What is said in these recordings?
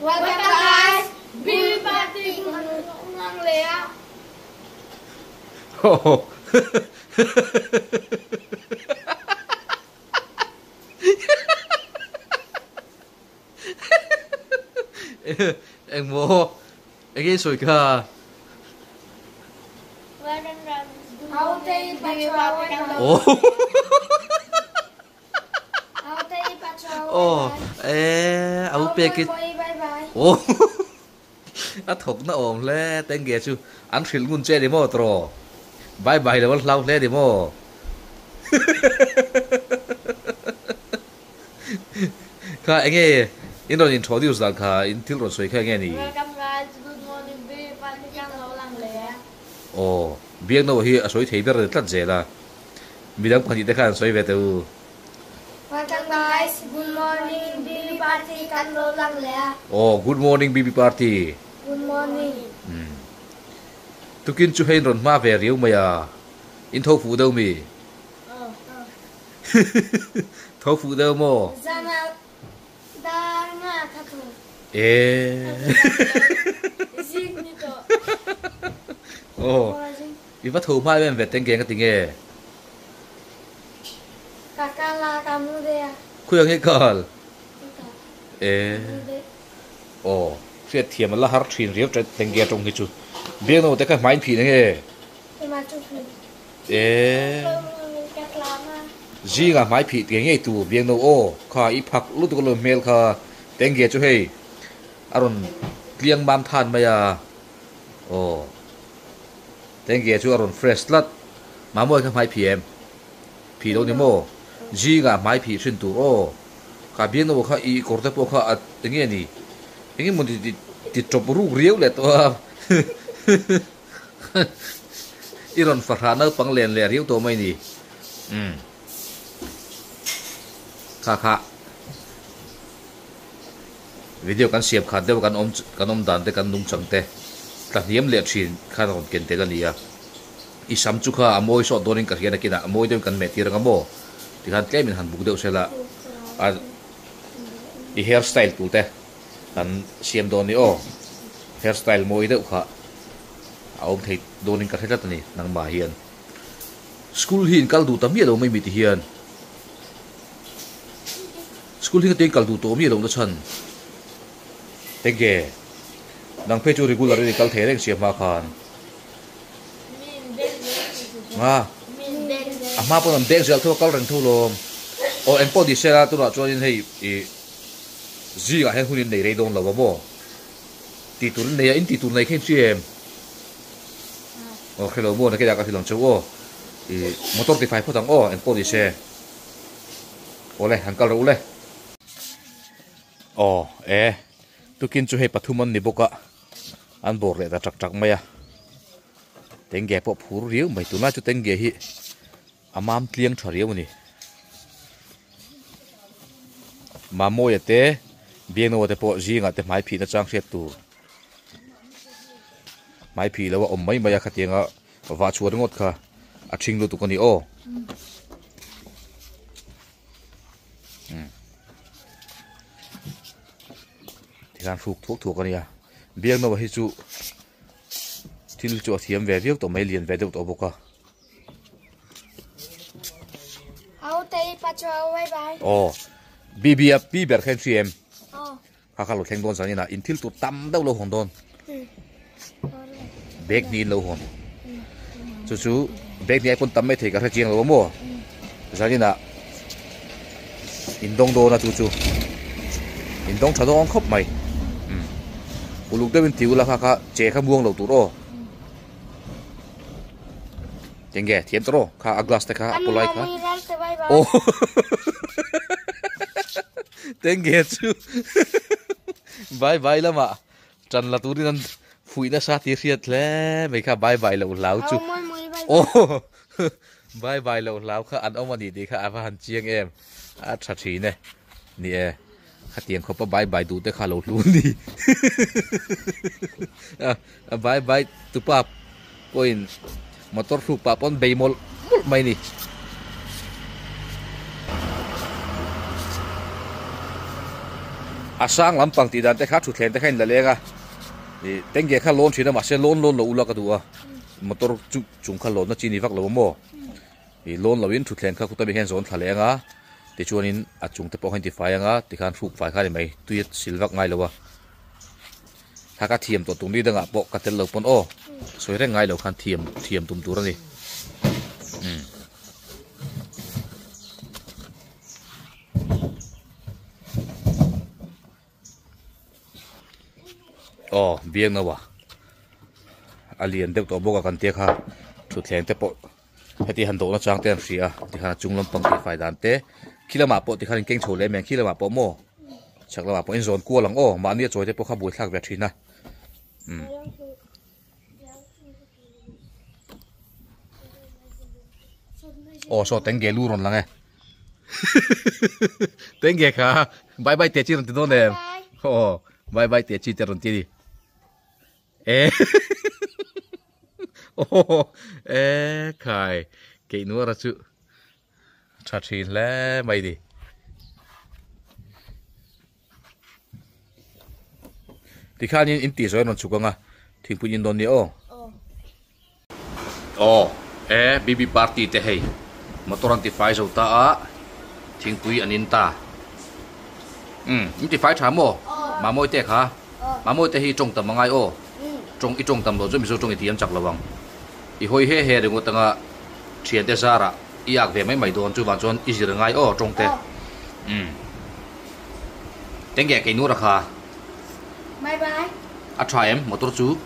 Welcome guys. Be party ngang lea. Oh. Anh bố anh ấy sủi cả. How they patrol? Oh. How they patrol? Oh. Áo bê cái. Bye bye. Oh. Á thục nó ổn lẽ tên ghê chú. Anh khil ngun chơi đi mò trò. Bye bye là vẫn lâu lẽ đi mò. Ka anh ấy rồi introduce là ka in til rồi sủi ka nghe nì. Welcome guys. Good morning. Be party ngang lea. Oh. Biếng đâu hi sủi thấy biết rồi tất dễ là. Mình đang quan hệ看sủi về từ. Welcome guys. Good morning. Be party ngang lea. Oh, good morning BB party. Good morning. Tu kin chu hein ron ma ve riu mai à. In thâu phụ đâu mi. Thâu phụ đâu mo. Zana Dana Tato. Zignito. Oh. Vì bắt thâu mai bên về tên cái tiếng nghe. Kakala kamu dea. Khuya nghe cờ. Oh. Chuyện thiềm là har thin riu trên tên nghe trong cái chú. Biếng đâu tới cái máy phi nghe. Gì ngà máy phi tiếng nghe tu biếng đâu ô. Khá ít phật lúc tôi làm mail khá tên nghe chú hay. Aron liang bám than mày à. Oh. Tên nghe chú aron fresh lát. Mà mua cái máy phi em. Phi đâu nhỉ mô. Gì ngà máy phi xuyên tu ô. Khá biếng đâu khá ý cổ tập khá tiếng nghe nì. Tiếng nghe muốn đi chụp rú riu lệ to. Iron farhana pang len le riu to mai ni. Kha. Video kan siap khat de kan om dan te kan nung chang te. Ta niam le thin kha ron ken te la nia. I sam chu kha amoi so donin ka hian akina amoi dem kan me ti ranga mo. Ti han tlem in han buk deu sela. A I hairstyle tu te. Kan siam don ni o. Hairstyle moi deu kha. Ông thầy donin ka thela tani nang ma hian. School hin kal du tam ye lo mai mi ti hian. School hin ting kal du to mi lo na chan. Tenge. Nang pe chu regular ni kal the reng siam ma khan. Ma. Ama po nam deng sel tho kal rang thu lom. O en po di sela tu na chuan hei I ji ga hen hunin nei re dong lo mo. Ti tur nei in ti tur nei khen chi em. Oh, hello mo na kaya ka silang chuo. Motor ti phai photang o en po di se. Ole hankal ro le. Oh, tu kin chu he pathuman ni boka. An bor le da chak maya. Tenge po phur riu mai tu na chu tenge hi. Amam tliang thariu ni. Mamo yate bieng no te po ji nga te mai phi na chang set tu. Mai phi lawa om mai maya khatianga wa chuar ngot kha aching lu tu kani o thian phuk thuk kani ya biang no hi chu thil chu thiam ve viek to mai lian ve deuh to boka How they patrol? Bye bye. Oh BBF ber khen cm Oh. kha lo theng don sani na in thil tu tam deuh lo hon don bag ni lo hon chu bag ni pun tam mai thei ka ra chiang lo mo zani na in dong do na chu in dong tha dong khop mai uluk de bin tiu la kha che kha muang lo tu ro tenge thiam tro kha aglas te kha apolai kha oh tenge chu bye bye lama chan la tu rin phui na sa ti riat le mai kha bye bye lo lau chu oh bye bye lo lau kha an omani di kha ava han chiang em a tha thi ne ni kha tiang kho pa bye bye du te kha lo lu ni bye bye tu pa point motor ru pa pon beimol mai ni asang lampang ti dan te kha thu thlen te khain la lenga ni tenge kha lon thina ma se lon lo ula ka duwa motor chung kha lon na chini vak lo mo i lon lo in thu thlen kha khuta bi hen zon thalenga ti chuanin a chung te po hen ti fai anga ti khan phuk fai kha ni mai tuit silvak ngai lowa thaka thiam to tung ni danga po ka tel lo pon o soire ngai lo khan thiam tum tur ani biang na wa alien deuh to boka kan te kha thu thleng te po heti han do na chang ten ria ti kha chunglom pang ti fai dan te khilama po ti khan keng chole meng khilama po mo chaklama po in zone ko lang o ma ni choi te po kha bui thak ve thina so tenge lu ron lang e tenge kha bye bye te chi ron ti do ne bye bye te chi te ron ti khai cái nữa là sự thật thì là mày đi thì khai nhiên in tỷ rồi nó chụp ngang thì phụ nhân đón đi baby party te hay motor anti fire rồi ta thì phụ anh in ta anti fire thảm mồ mà môi te hả mà môi te hi trông tầm ngay trong ít trong tầm đó rồi mình trong cái tiệm chắc là vâng, i hoi he được một tầng chuyện thế ra ra, i ác về mấy mày đồ chú bạn chọn i gì ngay trong thế, tiếng nghe cái nữa là khá, bye bye, try em một tổ chú,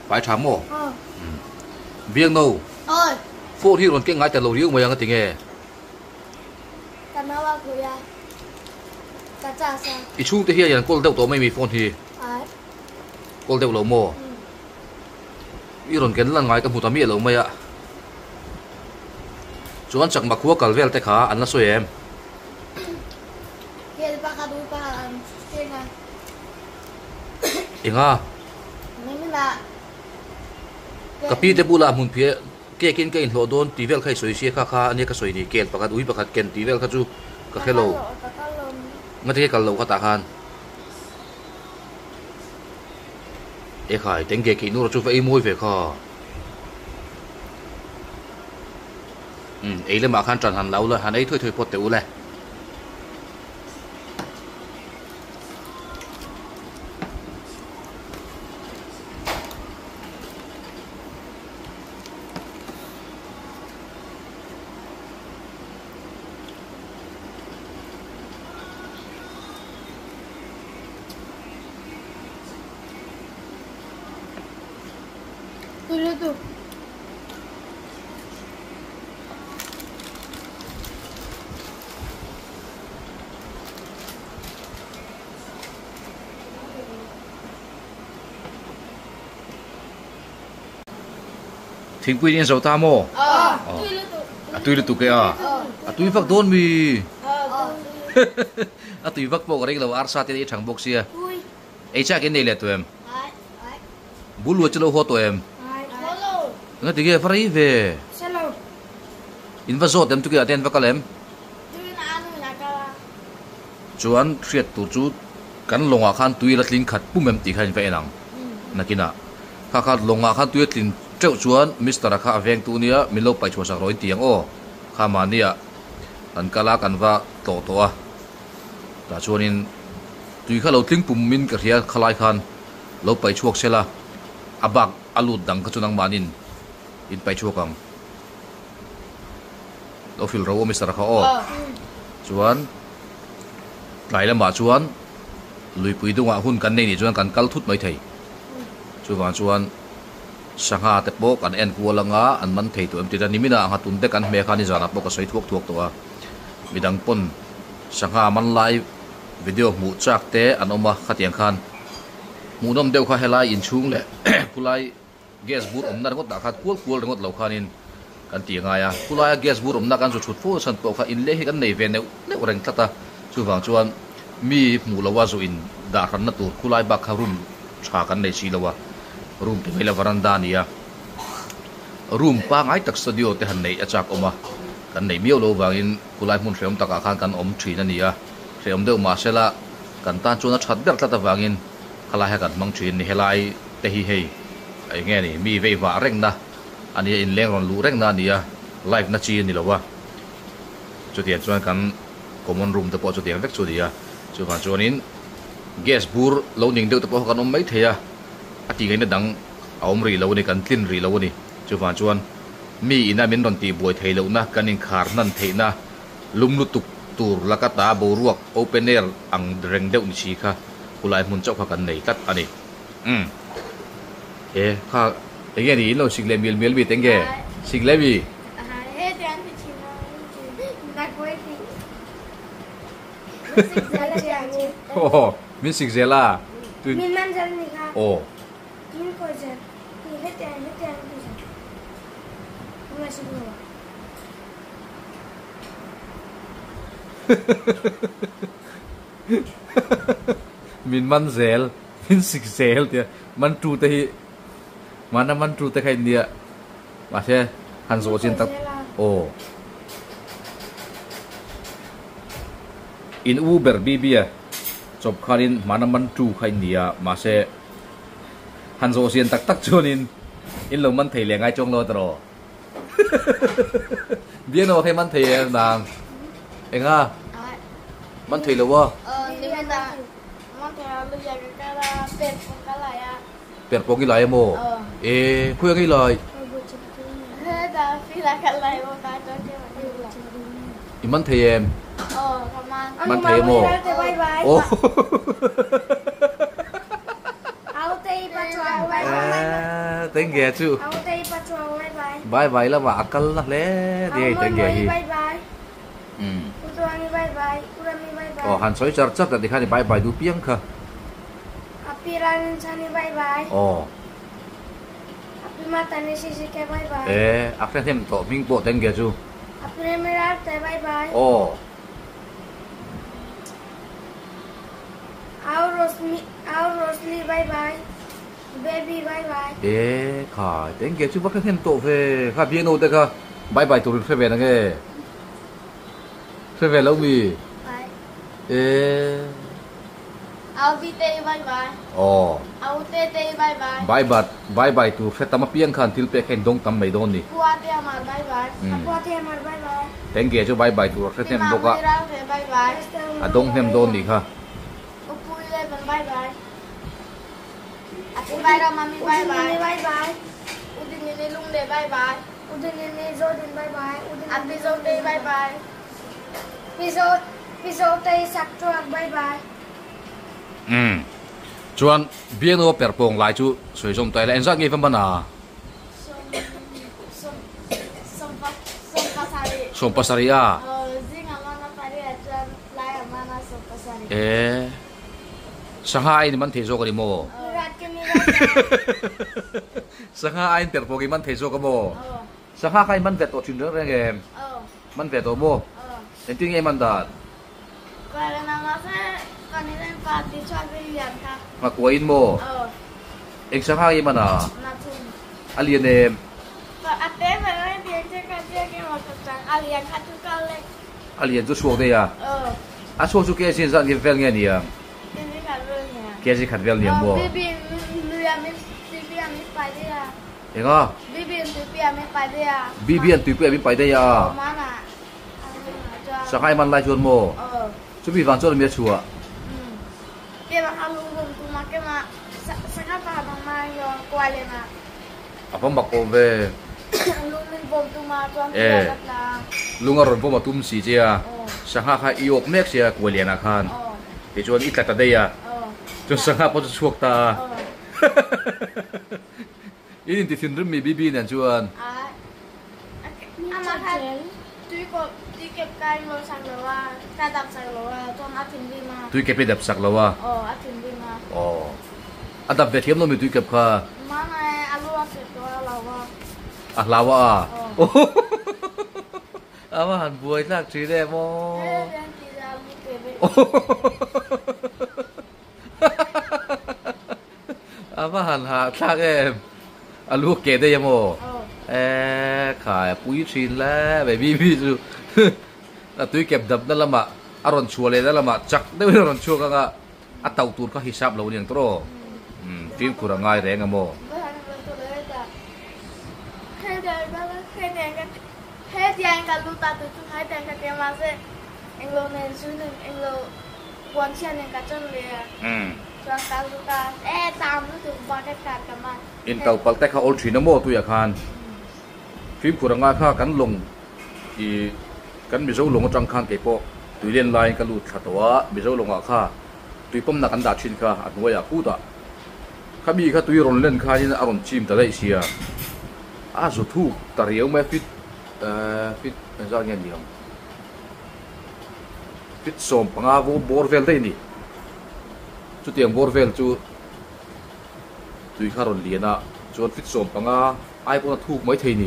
phải thám mồ, viếng đâu, phô thì còn cái ngay từ lâu riêng mày ăn cái tiếng nghe, cái nào à cô ya, cái cha sao, i chung thế hiện cô đâu tổ mấy mi phone thì, cô đâu lâu mồ. Iron ken lan ngai ka muta mi lo mai a chuan chak ma khuwa kal vel te kha an la soi em yel pa ka du pa an tenga inga memina ka pi te bula mun phie ke kin ke in hlo don ti vel khai soi sia kha ane ka soi ni kel pakat ui pakat ken ti vel kha chu ka hello ngate kal lo kha ta khan khai tiếng kia kỹ nữa chú phải môi về kho ấy là mà khăn tròn hẳn lâu rồi hẳn ấy thôi bột tiểu này Tuh. Thỉnh quy nhiên sầu ta mô. Tui là tụ cái tui vắc đôn mi. Tui vắc bộ cái đâu arsa thì thằng bốc xia. Ấy chắc cái này là tụi em. Bù lùa cho lâu ho tụi em. Nga tige farai ve. Hello. Inva zot dem tu ke aten vakalem. Chuan thiet tu chu kan longa khan tui la tlin khat pumem ti khan ve enang. Nakina. Kha longa khan tui tlin treu chuan Mr. Kha aveng tu nia milo pai chwa sak roi tiang kha mania an kala kan va to a. Ta chuanin tui kha lo tling pum min ka ria khalai khan lo pai chuak sela abak alut dang ka chunang manin in pai chuakang lo fil ro Mr. Kha chuan lai lama chuan lui pui dunga hun kan nei ni chuan kan kal thut mai thei chuan sangha te po kan en kualanga an man thei tu em ti nimina ha tun te kan me khani jana po ka soi thuak to a midang pon sangha man lai video mu chak te anoma khatiang khan munom deu kha helai in chung le kulai gas bur omna ngot da khat kul ngot lo khanin kan ti nga ya kulai gas bur omna kan chu thut fu san po kha in le he kan nei ve ne reng tata chuwang chuan mi mu lawa zo in da ran na tur kulai ba kharum tha kan nei chi lawa room te mela varanda nia room pa ngai tak studio te han nei achak oma kan nei miolo wangin kulai mun rem taka khan kan om thina nia rem deu ma sela กันตาจูนชัดเด็กตัดวางอินขลายกันมังชีนนี่เฮลายเตฮีเฮไอ้เงี้ยนี่มีเววาเร่งนะอันนี้อินเลี้ยงรอนรู้เร่งนะนี่อะไลฟ์นัดจีนนี่หรอวะจุดเดียนชวนกันคอมมอนรูมตะปอจุดเดียนเวกจุดเดียจุดผ่านชวนอินแก๊สบูร์เราหนิงเดียวตะปอกันไม่เทียอาทิตย์นี้ดังเอามรีเรานี่กันทิ้นรีเรานี่จุดผ่านชวนมีอินามินรอนตีบวยเทเรานะกันอินคาร์นันเทนะลุมลุตุกตูร์ลักตาบูรวกโอเปนเนอร์อังเร่งเดียวนี่ชีค่ะกุไลมุนเจ้าพากันในตัดอันนี้ข้าไอ้เงี้ยนี่เราสิกเลมิลบีเต็งแกสิกเลบีโอ้มิสิกเซล่ามินมันจะนี่ค่ะโอ้มินก็จะนี่ให้แจงดูสิไม่ใช่หรอมินมันเซลมินสิกเซลเดียมันจูแต่mana man tru te khain dia ma se han zo chin tak o in uber bbia job kharin mana man tru khain dia ma se han zo chin tak tak chunin in lo man thei le ngai chong lo tro bia no thei man thei nang enga man thei lo wa ni man da man thei lo ya ka la pet ko ka la ya เปลี่ยนโปรกี่ลายโมคุยกี่ลายอีมันเทียมมันเทียมโมโอ้เอาเตยปัจจุบันไว้เต็งแก่จู่เอาเตยปัจจุบันไว้ไว้แล้วว่าอักกัลละเล่เดี๋ยวเต็งแก่ฮีคุณตัวนี้ไว้คุณมีไว้อ๋อหันสวยจัดจัดแต่ที่ข้านี่ไว้ดูเพียงค่ะApiran sana bye-bye. Oh. Api mata ni sisi ke bye-bye. Akhirnya tem to ming po teng ge chu. Api merar te bye-bye. Oh. Our Rosli bye-bye. Baby bye-bye. Khai teng ge chu bakha tem to ve kha piano te kha bye-bye to fe ve na ge. Fe ve lo mi. Bye. I'll be there bye bye. Oh. I'll be there bye bye. Bye bye to fet tama piang khan til pe khen dong tam mai don ni. Kuate amar bye bye. Kuate amar bye bye. Thank you bye bye to fet hem boka. Bye bye. Adong hem don ni kha. Upui le bye bye. Ati bye ra mami bye bye. Bye bye. Udin ni lung le bye bye. Udin ni Zodin bye bye. Ati Zodin bye bye. Pisot tay sakto bye bye. Chuan biên ô per pong lại chú soi som tay là anh giác nghe phân à som pasari à Shanghai ni man thế cho cái mo Shanghai per pong man thế cho cái mo Shanghai man vet tổ chuyên rất là nghe man vet tổ mo nên tiếng em man đạt mà của in mô anh sáng hai mà nà alien em alien chút xuống đây à xuống chút kia xin rằng cái vel nghe nè kia gì khát vel nè mô anh à bibian tùy bia mình phải đây à sáng hai man lại chuồn mô chú bị vàng cho là miệt chùa Dia bakal lunggung tu makan mak sekarang abang mayo kuali mak. Apa mak kowe? Lungin bom tu mak tuan kualat lah. Lungaron bom atum si cia. Sangha kai iok mek cia kuali anak kan. Dijual ikat tadi ya. Jom sangha pun suak ta. Ini di film mi bibi nan juan. Amak kan tu kokเก็บการโรสักหรือว่าการดับสักหรือว่าจนอาทิตย์ดีมาตุยเก็บไปดับสักหรือว่าอาทิตย์ดีมาอันดับเวทีมเรามีตุยเก็บค่ะมาในอาลูอาเสร็จตัวเราว่าลาวะว่าหันบวยสักทีได้มั้งว่าหันหาสักอาลูเกได้ยังมั้งขายปุ๋ยชินแล้วแบบพี่จูตุยเก็บดับนั่นละมาอารมณ์ชัวเลยนั่นละมาจักได้ไม่อารมณ์ชัวก็ a tàu tur kha hisab lo niang tro phim khura ngai reng amo hết anh cả lu ta từ chung hai tên cả cái mà sẽ anh lo nên suy nên anh lo quan chân anh cả chân liền cho cả lu ta tam nó từ vào cái cả mà in tàu pal tek kha ol thina mo tu ya khan phim khura ngai kha kan long i kan mi zo long atang khan ke po tui len line ka lu thatwa mi zo longa kha tui pom na kan da thin kha atwa ya ku ta khabi kha tui ron len kha ni aron chim ta lai sia a zo thu tariau me fit ra nghe nhiều fit som panga vô borvel đây nè chú tiền borvel chú tùy khá rồi liền à chú fit som panga ai cũng thu mấy thầy nè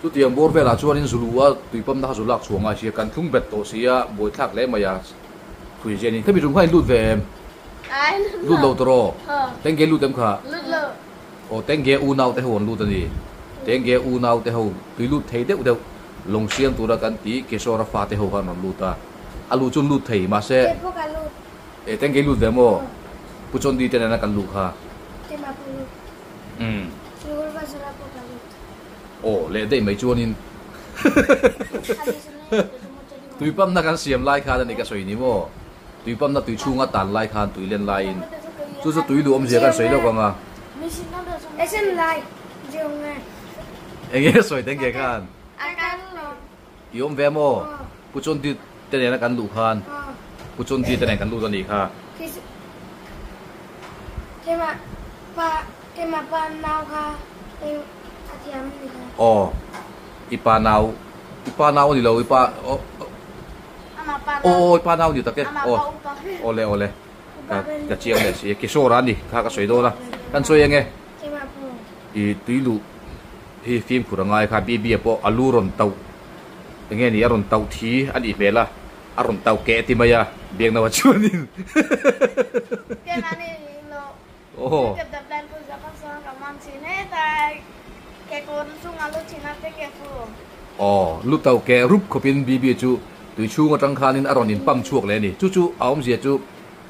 chú tiền borvel là chú anh zulu à tùy pom đã zulu lạc xuống ai xia cần thung bẹt tổ xia bồi thác lẽ mà ya tùy gen thế bị chúng hay lút về lút lâu tro tên ghé lút em khá ô tên ghé u nào tên hồn lút nè tên ghé u nào tên hồn tùy lút thấy đấy đâu long xiêm tu ra kan tí cái số ra pha tên hồn han lút ta alu chun lút thấy mà sẽ tên ghé lút về mò pu chon đi tên này kan lút ha ô lẽ đây mấy chuan in tùy pam na kan xiêm lai kha này cái soi ní mò tùy pam na tùy chung á tàn lai khan tùy lên lai in chú tùy lu om gì kan soi đâu con à anh nghe soi tên ghé khan yom về mò pu chon đi tên này kan lút khan pu chon đi tên này kan lút anh kha cái mà ban nào kha oh ipa nào đi lâu ipa ipa nào đi ta cái ole ole cái chiang này sẽ cái số ra đi cái soi đó là kan soi anh nghe i tùy lu hi phim khura ngai kha bi bi po alu ron tau nghe ni aron tau thi ani bela aron tau ke ti maya biang na chuan in cái này oh cái đập đan tôi ra con son cả mang chín hết tại cái con sung alu chín hết cái phụ lu tau ke rup khopin bi bi chu tui chu nga tang khan in aron in pam chuak le ni chu aom zia chu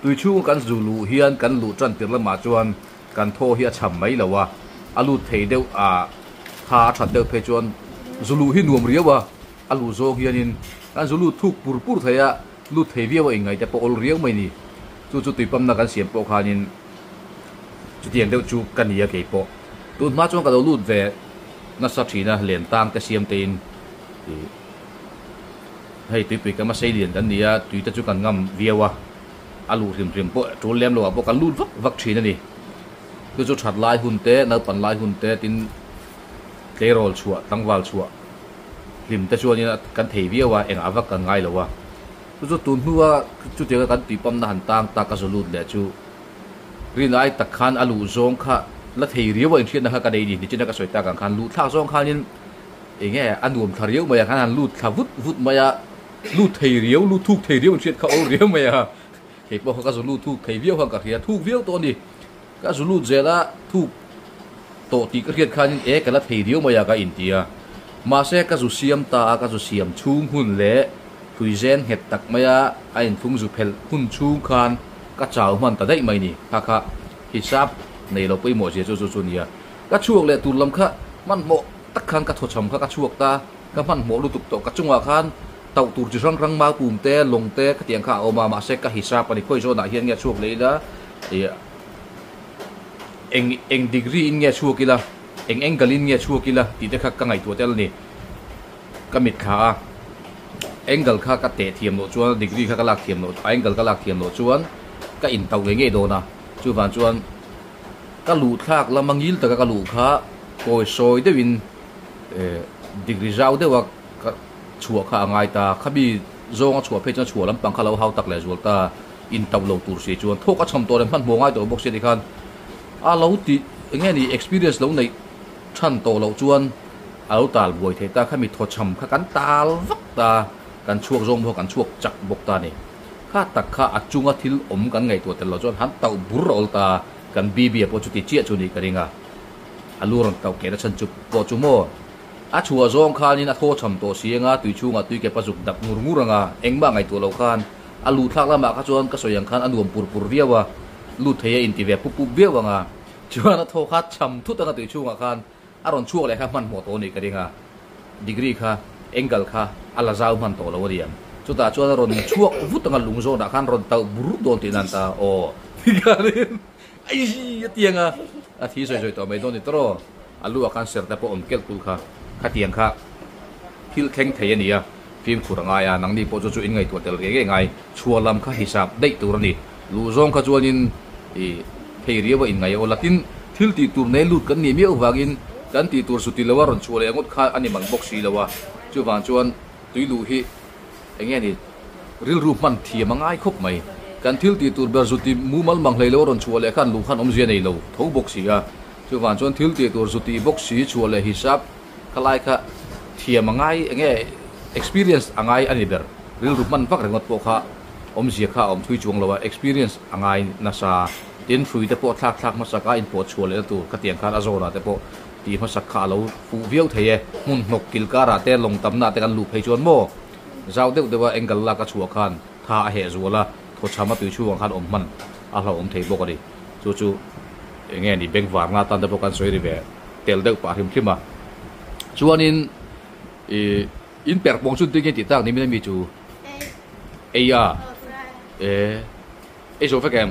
tui chu kan zulu hian kan lu tran tir lama chuan kan tho hi a cham mai lawa alu thei deuh a kha that deuh phe chuan zulu hi nuam riawa alu zo hian in kan zulu thuk pur theya lu thei viawa ingai te po ol riau mai ni chu tui pam na kan siam po khan in chu tiang deuh chu kan ia ke po tu ma chuan ka lo lut ve na sa thina len tang ka siam tein hei tui ka ma sei lian kan nia tui ta chu kan ngam viawa alu rim po tu lem lo po kan lut vak thina ni tu chu that lai hun te na pan lai hun te tin kerol chua tangwal chua lim te chuan ina kan thei viawa eng awak kan ngai lowa chu tu hnuwa chu te kan tui pam na han tang ta ka zo lut le chu rinai takhan alu zong kha la thei riawa in thian na ka dei ni china ka soita kan khan lu thak zong khan in enge anuam thariu maya khan lu thavut vut maya lu thei riau lu thuk thei riau in thian kha ol riau maya ke po ka zo lu thuk thei viau ka khia thuk viau to ni ka zo lu zela thuk to ti ka khiat khan in ka la thei riau maya ka intia ma se ka zo siam ta ka zo siam chung hun le tuizen het tak maya a in thung zu phel hun chung khan ka chau man ta dai mai ni kha hisab nei lo pui mo je chu nia ka chuak le tu lam kha man mo tak khan ka tho cham kha ka chuak ta ka man mo lu tuk to ka chunga khan tau tur chi rang ma pum te long te ka tiang kha oma ma se ka hisab ani khoi zo na hian nge chuak le da eng degree in nge chuak ila eng galin nge chuak ila ti te kha ka ngai tu tel ni ka mit kha angle kha ka te thiam lo chuan degree kha ka lak thiam lo angle ka lak thiam lo chuan ka in tau nge do na chu van chuan ka lu thak la mangil ta ka lu kha koi soi de win degree zau de wa ka chua kha ngai ta khabi zonga chua phe chuan chua lam pang kha lo hau tak le zul ta in tau lo tur se chuan thoka cham to ren phan mo ngai to box se khan a lo ti nge ni experience lo nei than to lo chuan a lo tal boi the ta khami tho cham kha kan tal vak ta kan chuak zong bo kan chuak chak bok ta ni kha tak kha achunga thil om kan ngai to tel lo chuan han tau bur rol ta kan bibi po chu ti chia chu ni karinga alu ron tau ke da chan chu po chu mo a chua zong khan in a tho cham to sianga tui chunga tui ke pa juk dak ngur nguranga engba ngai to lo khan alu thak lama ka chuan ka soyang khan anuam pur viawa lu theya in ti ve pu viawa nga chuan a tho kha cham thu ta na ti chunga khan aron chuak le kha man mo to ni ka ringa degree kha angle kha ala zau man to lo riam chuta chuan ron chuak vu tanga lungzo na khan ron tau buru don ti nan ta o garin ai tianga a thi soi to mai don ni tro alu akan ser ta po om kel kul kha tiang kha thil kheng thei ania phim khuranga ya nang ni po chu in ngai to tel ge ngai chualam kha hisab dei tur ni lu zong kha chuanin e thei riwa in ngai o latin thil ti tur nei lut kan ni mi awagin kan ti tur suti lawa ron chuale ngot kha ani mang boxi lawa chu wan chuan tuilu hi enge ni ril ru man thi mangai khop mai kan thil ti tur ber suti mu mal mang hlei lo ron chuale khan lu khan om zia nei lo tho boxi a chu wan chuan thil ti tur suti boxi chuale hisab khalai kha thia mangai enge experience angai ani ber ril ru man pak rengot po kha om zia kha om thui chuang lawa experience angai na sa tin frui te po thak ma saka in po chuale tu ka tiang khan azora te po ti ma sakha lo fu viau theye mun nok kilkara te long tamna te kan lu phei chuan mo zau deuh dewa angle la ka chua khan tha a he zuala tho chama pi chuang khan om man a hlo om thei bok ani chu enge ni bank war nga tan te po kan soi ri ve tel deuh pa him thima chuanin in per bong chun tinge ti tak ni mi chu eya so fa kem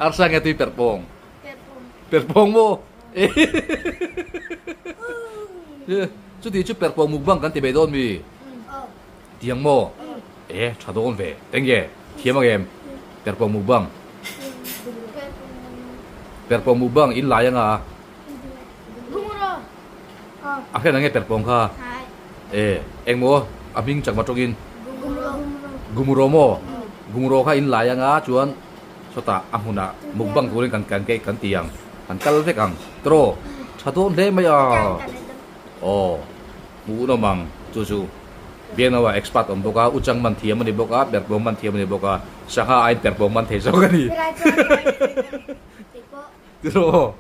arsa nga ti per bong mo chu ti chu per bong mukbang kan ti be don mi tiang mo chadon ve tenge thiam agem per bong mukbang in la yang a akhe nange per bong kha eng mo abing chak ma togin gumuro mo gumuro kha in la yang a chuan sota amuna mukbang turin kan ke kan tiang kan kal ve kang tro chadon le ma ya mu no mang chu biang nawa expat om boka uchang man thiam ani boka ber bong man thiam ani boka saha ai per bong man thei zo ka ni tro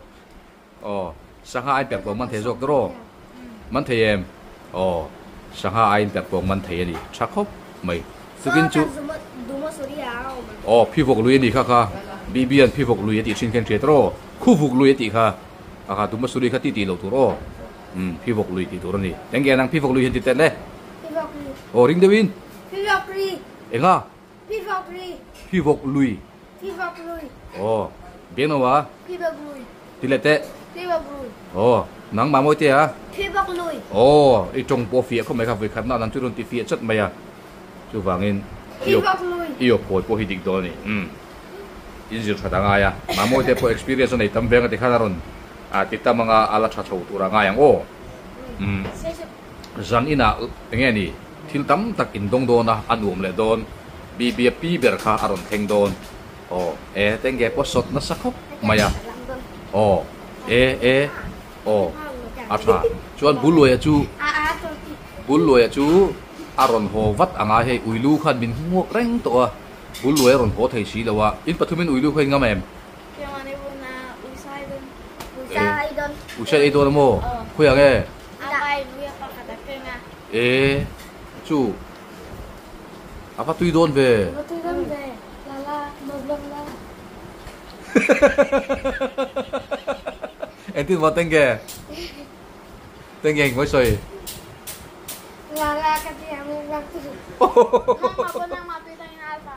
saha ai per bong man thei zo tro man thei em saha ai per bong man thei ani chakhop mai sukin chu phi vok lui ni kha bibian phi vok lui ti chin ken tro khu vok lui ti kha aka tu masuri kha ti lo tu ro phi vok lui ti tu ro ni tenge nang phi vok lui ti te le ring devin enga phi vok lui biang nawa ti le te nang ma moi te a i tong po fia ko mai kha voi khat na nan turun ti fia chat mai a chu wangin iyo po hi dik do ni in zir thata nga ya ma moi te po experience nei tam benga te khanaron ti ta manga ala tha tho tura nga yang zan ina nge ni thil tam tak in dong do na anum le don bbp ber kha aron theng don tenge po sot na sakhop maya acha chuan buloya chu aron ho wat anga he uilu khan min ngo reng to a buloya ron ho thei si lawa in pathumin uilu khoi ngam em usai idon mo khoya nge chu apa tu idon ve lala moblang la entin mo tenge ngoi soi lala ka ti amo lang tu mama ko nang mapita in alfa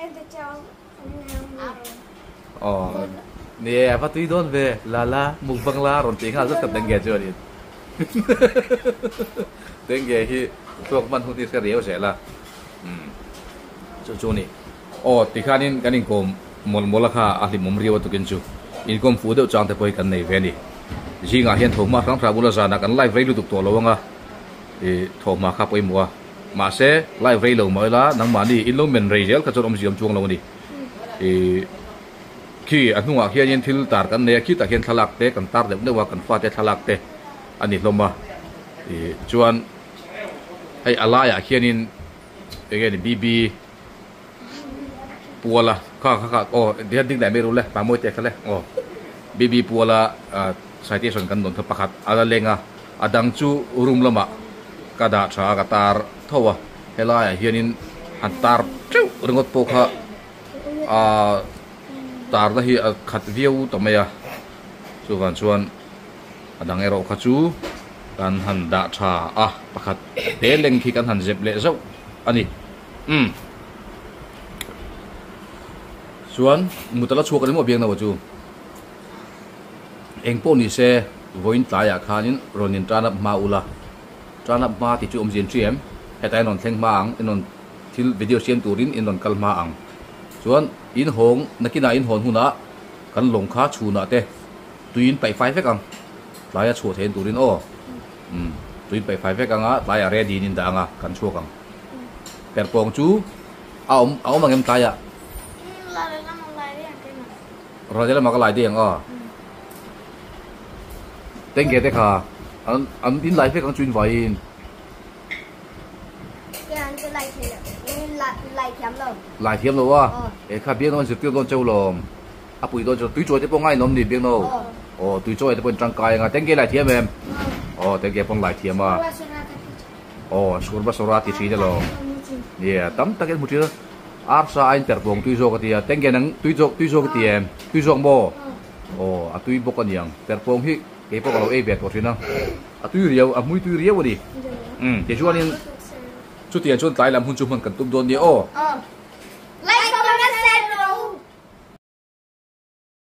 ente chao ni apa tu idon ve lala mukbang la ron ti kha rất ka tenge chu ni tenge hi tok man hu ti ka riau se la chu ni ti khanin kanin kom mol kha ahli mom riwa tu kin chu in kom fu de chang te poi kan nei ve ni jinga hian thoma rang thra bula zana kan live reilu tuk to lawanga thoma kha poi muwa ma se live reilu mai la nang ma ni in lo men reijel ka chon om jiam chuang lo ni khi anunga hian thil tar kan ne khi ta hian thalak te kan tar de wa kan fa te thalak te ani hloma chuan ai alaya hianin again bb puala kha dia ding dai meru le pa moi te khale bb puala citation kan don pakhat ala lenga adang chu room lama กระดาษชากระตาเท่าเฮลายเฮียนินหันตาจิ้วเรื่องกโปกะตาร์ที่ขัดวิวตัวเมียส่วนดังเอโรขัดจูกันหันดาชาประคัดเตะเล็งที่กันหันเจ็บเละเจ้าอันนี้ส่วนมุตละชัวกันมั่วเบียงนะวะจูเองพวกนี้เซ่วันตายขานินรอนินจานับมาอุลาจานับมาที่จูอมเจียนเชียมให้แต่นนเทงมาอังนนที่วิดีโอเชียนตูรินนนกัลมาอังส่วนอินหงนักกินอินหงหุนะกันลงค้าชูนะเต้ตุยนไปไฟเฟกังลายชัวเทนตูรินตุยนไปไฟเฟกังลายเรดีนินดังกันชัวกังแต่ปองจูเอามาเงินตายเราจะเล่นมาก็ลายเดียงเต็งเกตค่ะอันอินไลฟ์เฟกังจุนไว้ลายเทียมเลยว่าข้าเบี้ยนอนสุดที่โดนเจ้าลมปุ๋ยโดนตุ้ยโจจะป้องง่ายน้องนี่เบี้ยนตุ้ยโจจะเป็นจังกายงาเต็งเกลายเทียมเองเต็งเกป้องลายเทียมสุรบสราติชีจะลมเนี่ยตั้มตะเกียบมุดอาร์ซาอินเตอร์ปงตุ้ยโจกตีเต็งเกนังตุ้ยโจกตีตุ้ยโจโบตุ้ยบกันยังเตอร์ปงที่เก็บพวกเราเบียดตัวสินะตุ้ยเรียวมุ้ยตุ้ยเรียววะดิเดี๋ยวช่วงนี้ชุดเตียนช่วงตายลำหุ่นจุ่มกันตุ้มโดนเดียว